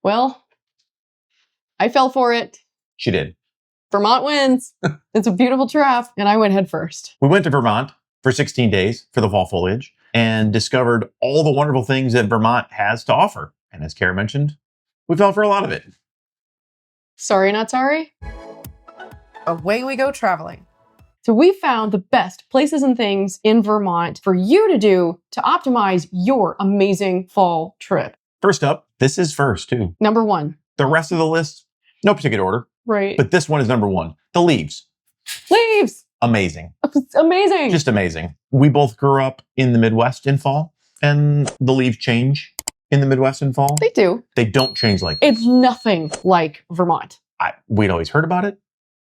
Well, I fell for it. She did. Vermont wins. It's a beautiful Trapp, and I went head first. We went to Vermont for 16 days for the fall foliage and discovered all the wonderful things that Vermont has to offer. And as Kara mentioned, we fell for a lot of it. Sorry, not sorry. Away we go traveling. So we found the best places and things in Vermont for you to do to optimize your amazing fall trip. First up, this is first too. Number 1. The rest of the list, no particular order, Right. but this one is number 1. The leaves. Leaves! Amazing. It's amazing. Just amazing. We both grew up in the Midwest in fall, and the leaves change in the Midwest in fall. They do. They don't change like It's nothing like Vermont. we'd always heard about it.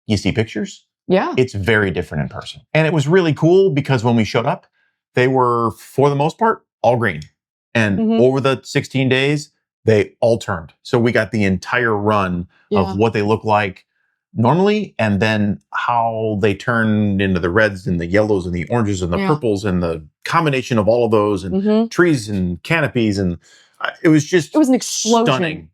You see pictures. Yeah. It's very different in person. And it was really cool because when we showed up, they were, for the most part, all green. And over the 16 days, they all turned. So we got the entire run of what they look like normally, and then how they turned into the reds and the yellows and the oranges and the purples and the combination of all of those and trees and canopies. And it was an explosion.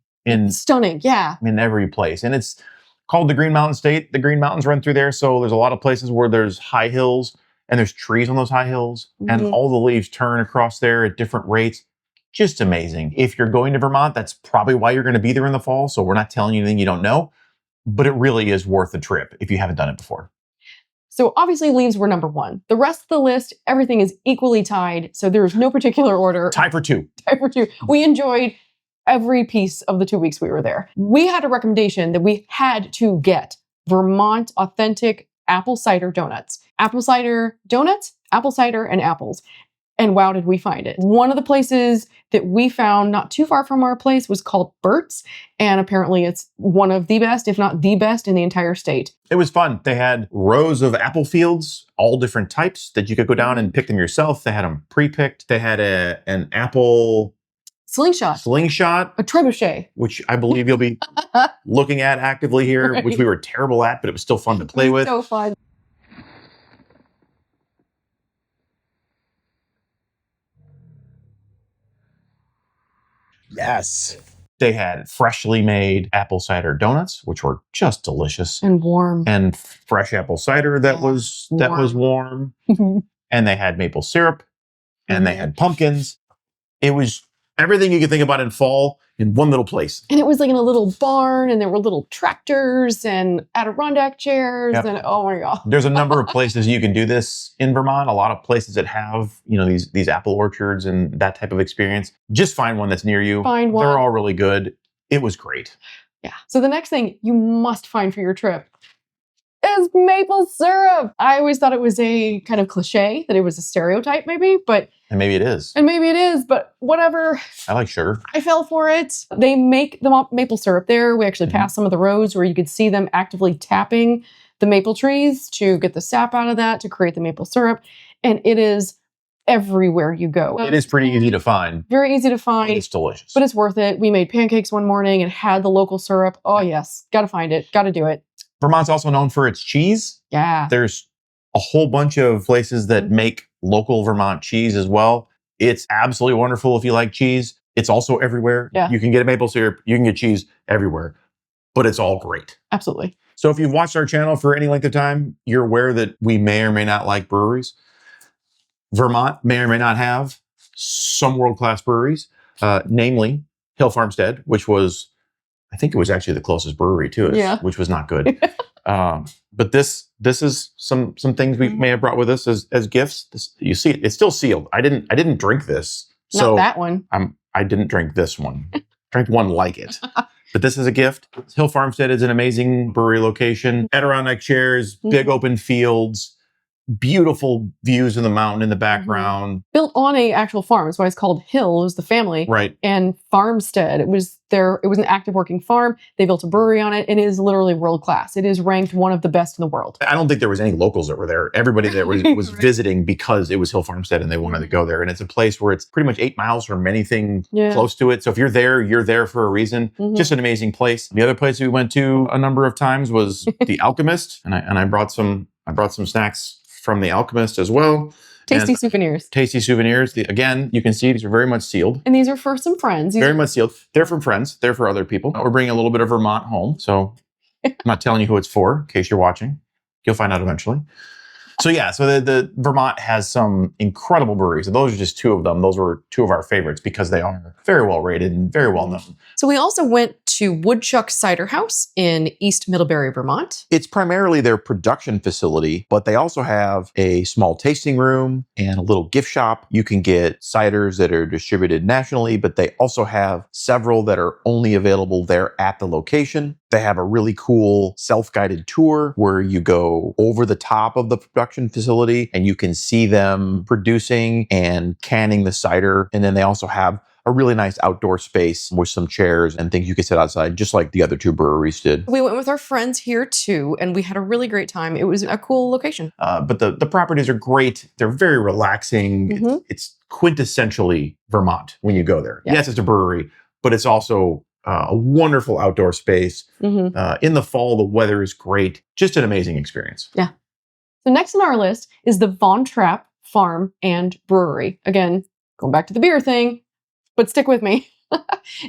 Stunning, yeah. In every place. And it's called the Green Mountain State. The Green Mountains run through there. So there's a lot of places where there's high hills and there's trees on those high hills and all the leaves turn across there at different rates. Just amazing. If you're going to Vermont, that's probably why you're going to be there in the fall. So we're not telling you anything you don't know, but it really is worth the trip if you haven't done it before. So obviously leaves were number 1. The rest of the list, everything is equally tied. So there is no particular order. Tie for 2. Tie for 2. We enjoyed every piece of the 2 weeks we were there. We had a recommendation that we had to get Vermont authentic apple cider donuts. Apple cider donuts, apple cider, and apples. And wow, did we find it. One of the places that we found not too far from our place was called Bert's. And apparently it's one of the best, if not the best, in the entire state. It was fun. They had rows of apple fields, all different types that you could go down and pick them yourself. They had them pre-picked. They had an apple slingshot, a trebuchet, which I believe you'll be looking at actively here, which we were terrible at, but it was still fun to play with. So fun. Yes. They had freshly made apple cider donuts, which were just delicious. And warm. And fresh apple cider that was warm. And they had maple syrup. And they had pumpkins. It was everything you could think about in fall in one little place. And it was like in a little barn, and there were little tractors and Adirondack chairs. And oh my God. There's a number of places you can do this in Vermont. A lot of places that have, these apple orchards and that type of experience. Just find one that's near you. Find one. They're all really good. It was great. Yeah. So the next thing you must find for your trip is maple syrup. I always thought it was a kind of cliche, that it was a stereotype maybe, but... And maybe it is. But whatever. I like sugar. I fell for it. They make the maple syrup there. We actually passed some of the roads where you could see them actively tapping the maple trees to get the sap out of that, to create the maple syrup. And it is everywhere you go. It is pretty easy to find. Very easy to find. It's delicious. But it's worth it. We made pancakes one morning and had the local syrup. Oh yes, gotta find it. Gotta do it. Vermont's also known for its cheese. Yeah. There's a whole bunch of places that make local Vermont cheese as well. It's absolutely wonderful if you like cheese. It's also everywhere. Yeah. You can get a maple syrup. You can get cheese everywhere. But it's all great. Absolutely. So if you've watched our channel for any length of time, you're aware that we may or may not like breweries. Vermont may or may not have some world-class breweries, namely Hill Farmstead, which was, I think it was actually the closest brewery to us, which was not good. But this is some things we may have brought with us as gifts. You see, it's still sealed. I didn't drink this. Not that one. I didn't drink this one. Drank one like it. But this is a gift. Hill Farmstead is an amazing brewery location. Adirondack chairs, big open fields, beautiful views of the mountain in the background. Built on a actual farm. That's why it's called Hill. It was the family. Right. And Farmstead. It was an active working farm. They built a brewery on it. It is literally world class. It is ranked one of the best in the world. I don't think there was any locals that were there. Everybody that was visiting because it was Hill Farmstead and they wanted to go there. And it's a place where it's pretty much 8 miles from anything close to it. So if you're there for a reason. Just an amazing place. The other place we went to a number of times was The Alchemist. And I brought some snacks from The Alchemist as well. Tasty And souvenirs. tasty souvenirs. Again, you can see these are very much sealed. And these are for some friends. These Very are- much sealed. They're from friends. They're for other people. We're bringing a little bit of Vermont home. So I'm not telling you who it's for in case you're watching. You'll find out eventually. So yeah, so the Vermont has some incredible breweries. And those are just two of them. Those were two of our favorites because they are very well rated and very well known. So we also went to Woodchuck Cider House in East Middlebury, Vermont. It's primarily their production facility, but they also have a small tasting room and a little gift shop. You can get ciders that are distributed nationally, but they also have several that are only available there at the location. They have a really cool self-guided tour where you go over the top of the production facility and you can see them producing and canning the cider. And then they also have a really nice outdoor space with some chairs and things you can sit outside, just like the other two breweries did. We went with our friends here too, and we had a really great time. It was a cool location. But the properties are great. They're very relaxing. Mhm. It's quintessentially Vermont when you go there. Yeah. Yes, it's a brewery, but it's also a wonderful outdoor space. In the fall, the weather is great. Just an amazing experience. So next on our list is the Von Trapp Farm and Brewery. Again, going back to the beer thing, but stick with me.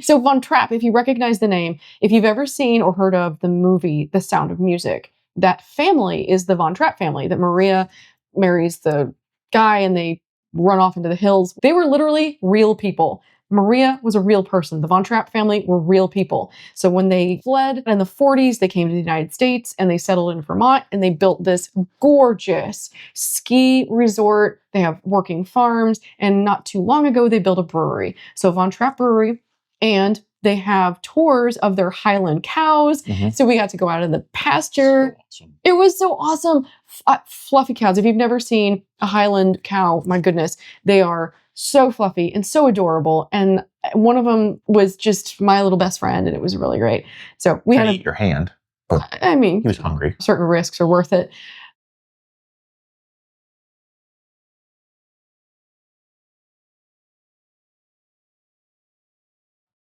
So Von Trapp, if you recognize the name, if you've ever seen or heard of the movie The Sound of Music, that family is the Von Trapp family, that Maria marries the guy and they run off into the hills. They were literally real people. Maria was a real person. The Von Trapp family were real people. So when they fled in the 40s, they came to the United States and they settled in Vermont and they built this gorgeous ski resort. They have working farms. And not too long ago, they built a brewery. So Von Trapp Brewery, and they have tours of their Highland cows. So we got to go out in the pasture. So awesome. It was so awesome. Fluffy cows. If you've never seen a Highland cow, my goodness, they are so fluffy and so adorable. And one of them was just my little best friend, and it was really great. So we had Eat your hand. I mean, He was hungry. certain risks are worth it.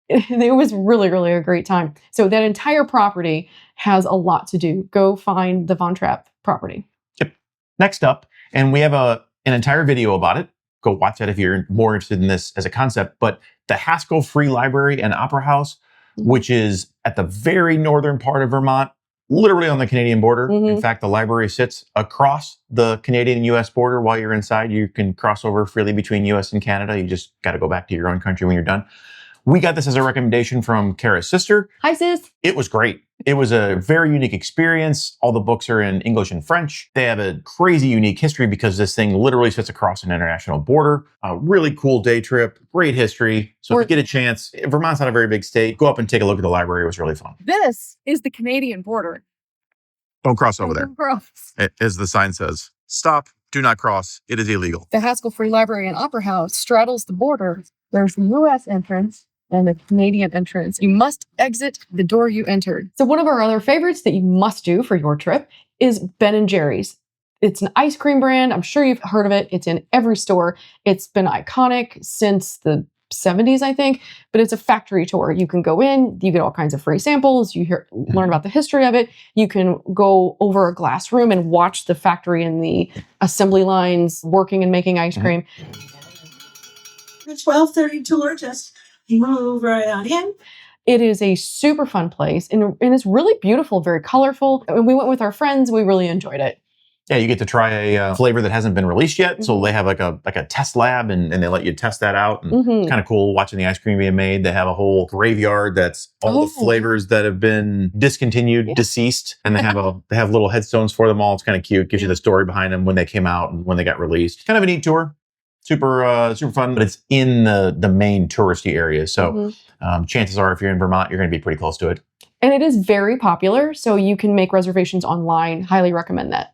It was really, really a great time. So that entire property has a lot to do. Go find the Von Trapp property. Next up, and we have an entire video about it. Go watch that if you're more interested in this as a concept. But the Haskell Free Library and Opera House, which is at the very northern part of Vermont, literally on the Canadian border. In fact, the library sits across the Canadian-U.S. border. While you're inside, you can cross over freely between U.S. and Canada. You just got to go back to your own country when you're done. We got this as a recommendation from Kara's sister. Hi, sis. It was great. It was a very unique experience. All the books are in English and French. They have a crazy unique history because this thing literally sits across an international border. A really cool day trip, great history. So if you get a chance, Vermont's not a very big state. Go up and take a look at the library. It was really fun. This is the Canadian border. Don't cross over there. Gross. As the sign says, stop, do not cross. It is illegal. The Haskell Free Library and Opera House straddles the border. There's the U.S. entrance and the Canadian entrance. You must exit the door you entered. So one of our other favorites that you must do for your trip is Ben & Jerry's. It's an ice cream brand. I'm sure you've heard of it. It's in every store. It's been iconic since the 70s, I think, but it's a factory tour. You can go in, you get all kinds of free samples, you learn about the history of it. You can go over a glass room and watch the factory and the assembly lines working and making ice cream. The 12:30 tour, just move right on in. It is a super fun place and it's really beautiful, very colorful. And we went with our friends. We really enjoyed it. Yeah, you get to try a flavor that hasn't been released yet. So they have like a test lab and they let you test that out. And it's kind of cool watching the ice cream being made. They have a whole graveyard that's all the flavors that have been discontinued, deceased. And they have little headstones for them all. It's kind of cute. Gives you the story behind them when they came out and when they got released. Kind of a neat tour. Super fun, but it's in the main touristy areas. So chances are if you're in Vermont, you're going to be pretty close to it. And it is very popular. So you can make reservations online. Highly recommend that.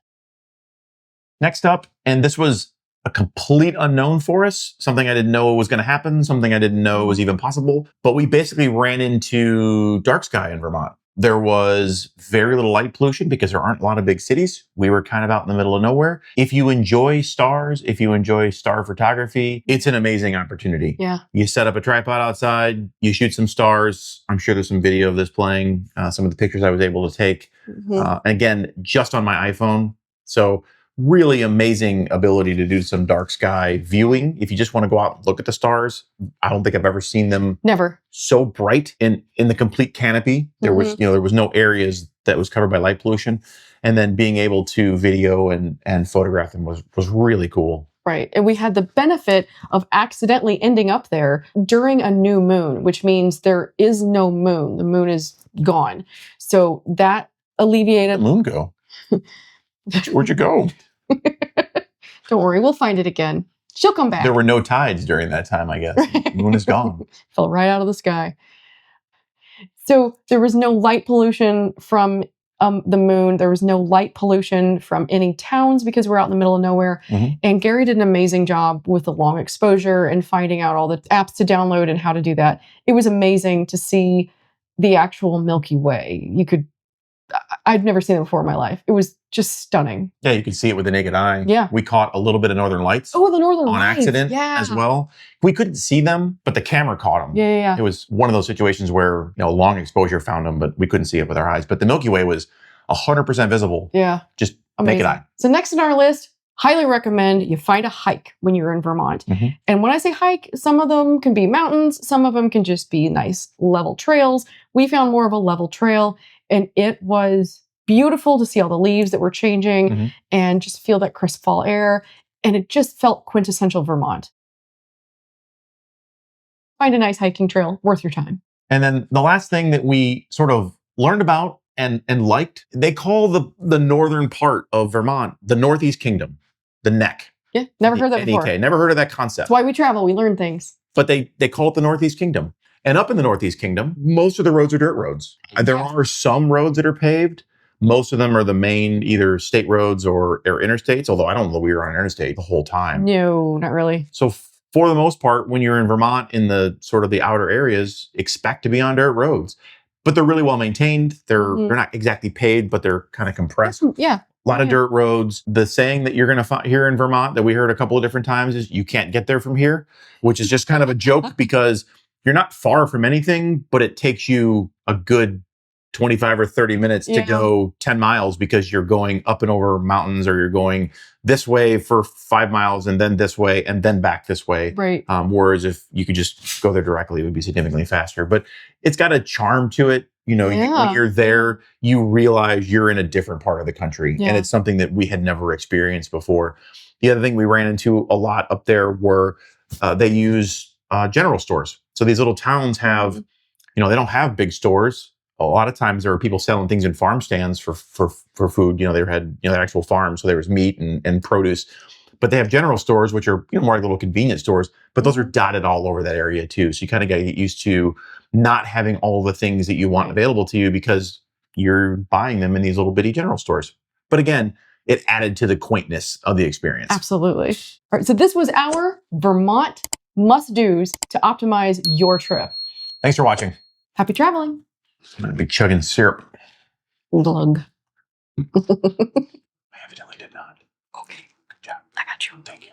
Next up, and this was a complete unknown for us, something I didn't know was going to happen, something I didn't know was even possible, but we basically ran into dark sky in Vermont. There was very little light pollution because there aren't a lot of big cities. We were kind of out in the middle of nowhere. If you enjoy stars, if you enjoy star photography, it's an amazing opportunity. Yeah. You set up a tripod outside, you shoot some stars. I'm sure there's some video of this playing, some of the pictures I was able to take. Again, just on my iPhone. So really amazing ability to do some dark sky viewing. If you just want to go out and look at the stars, I don't think I've ever seen them Never. so bright in the complete canopy. There was, there was no areas that was covered by light pollution. And then being able to video and photograph them was really cool. Right. And we had the benefit of accidentally ending up there during a new moon, which means there is no moon. The moon is gone. So that alleviated. Where'd the moon go? Where'd you go? Don't worry, we'll find it again. She'll come back. There were no tides during that time, I guess. The moon is gone. Fell right out of the sky. So there was no light pollution from the moon. There was no light pollution from any towns because we're out in the middle of nowhere. And Gary did an amazing job with the long exposure and finding out all the apps to download and how to do that. It was amazing to see the actual Milky Way. I'd never seen it before in my life. It was just stunning. Yeah, you could see it with the naked eye. Yeah. We caught a little bit of northern lights. Oh, the northern on lights. accident Yeah. as well. We couldn't see them, but the camera caught them. Yeah. It was one of those situations where, long exposure found them, but we couldn't see it with our eyes. But the Milky Way was 100% visible. Yeah. Just amazing. naked eye. So next on our list, highly recommend you find a hike when you're in Vermont. And when I say hike, some of them can be mountains. Some of them can just be nice level trails. We found more of a level trail, and it was beautiful to see all the leaves that were changing and just feel that crisp fall air. And it just felt quintessential Vermont. Find a nice hiking trail, worth your time. And then the last thing that we sort of learned about and liked, they call the northern part of Vermont the Northeast Kingdom, the neck. Yeah, never heard that before. NEK. Never heard of that concept. That's why we travel, we learn things. But they call it the Northeast Kingdom. And up in the Northeast Kingdom, most of the roads are dirt roads. There are some roads that are paved. Most of them are the main either state roads or interstates, although I don't know we were on an interstate the whole time. No, not really. So for the most part, when you're in Vermont in the sort of the outer areas, expect to be on dirt roads. But they're really well maintained. They're not exactly paved, but they're kind of compressed. Yeah. A lot of dirt roads. The saying that you're going to find here in Vermont that we heard a couple of different times is you can't get there from here, which is just kind of a joke because you're not far from anything, but it takes you a good 25 or 30 minutes to go 10 miles because you're going up and over mountains, or you're going this way for 5 miles and then this way and then back this way. Right. Whereas if you could just go there directly, it would be significantly faster. But it's got a charm to it. When you're there, you realize you're in a different part of the country. And it's something that we had never experienced before. The other thing we ran into a lot up there were they use general stores. So these little towns have, they don't have big stores. A lot of times there were people selling things in farm stands for food. They had their actual farms, so there was meat and produce. But they have general stores, which are more like little convenience stores. But those are dotted all over that area too. So you kind of got to get used to not having all the things that you want available to you because you're buying them in these little bitty general stores. But again, it added to the quaintness of the experience. Absolutely. All right, so this was our Vermont must-dos to optimize your trip. Thanks for watching. Happy traveling. I'm going to be chugging syrup. Glug. I evidently did not. Okay. Good job. I got you. Thank you.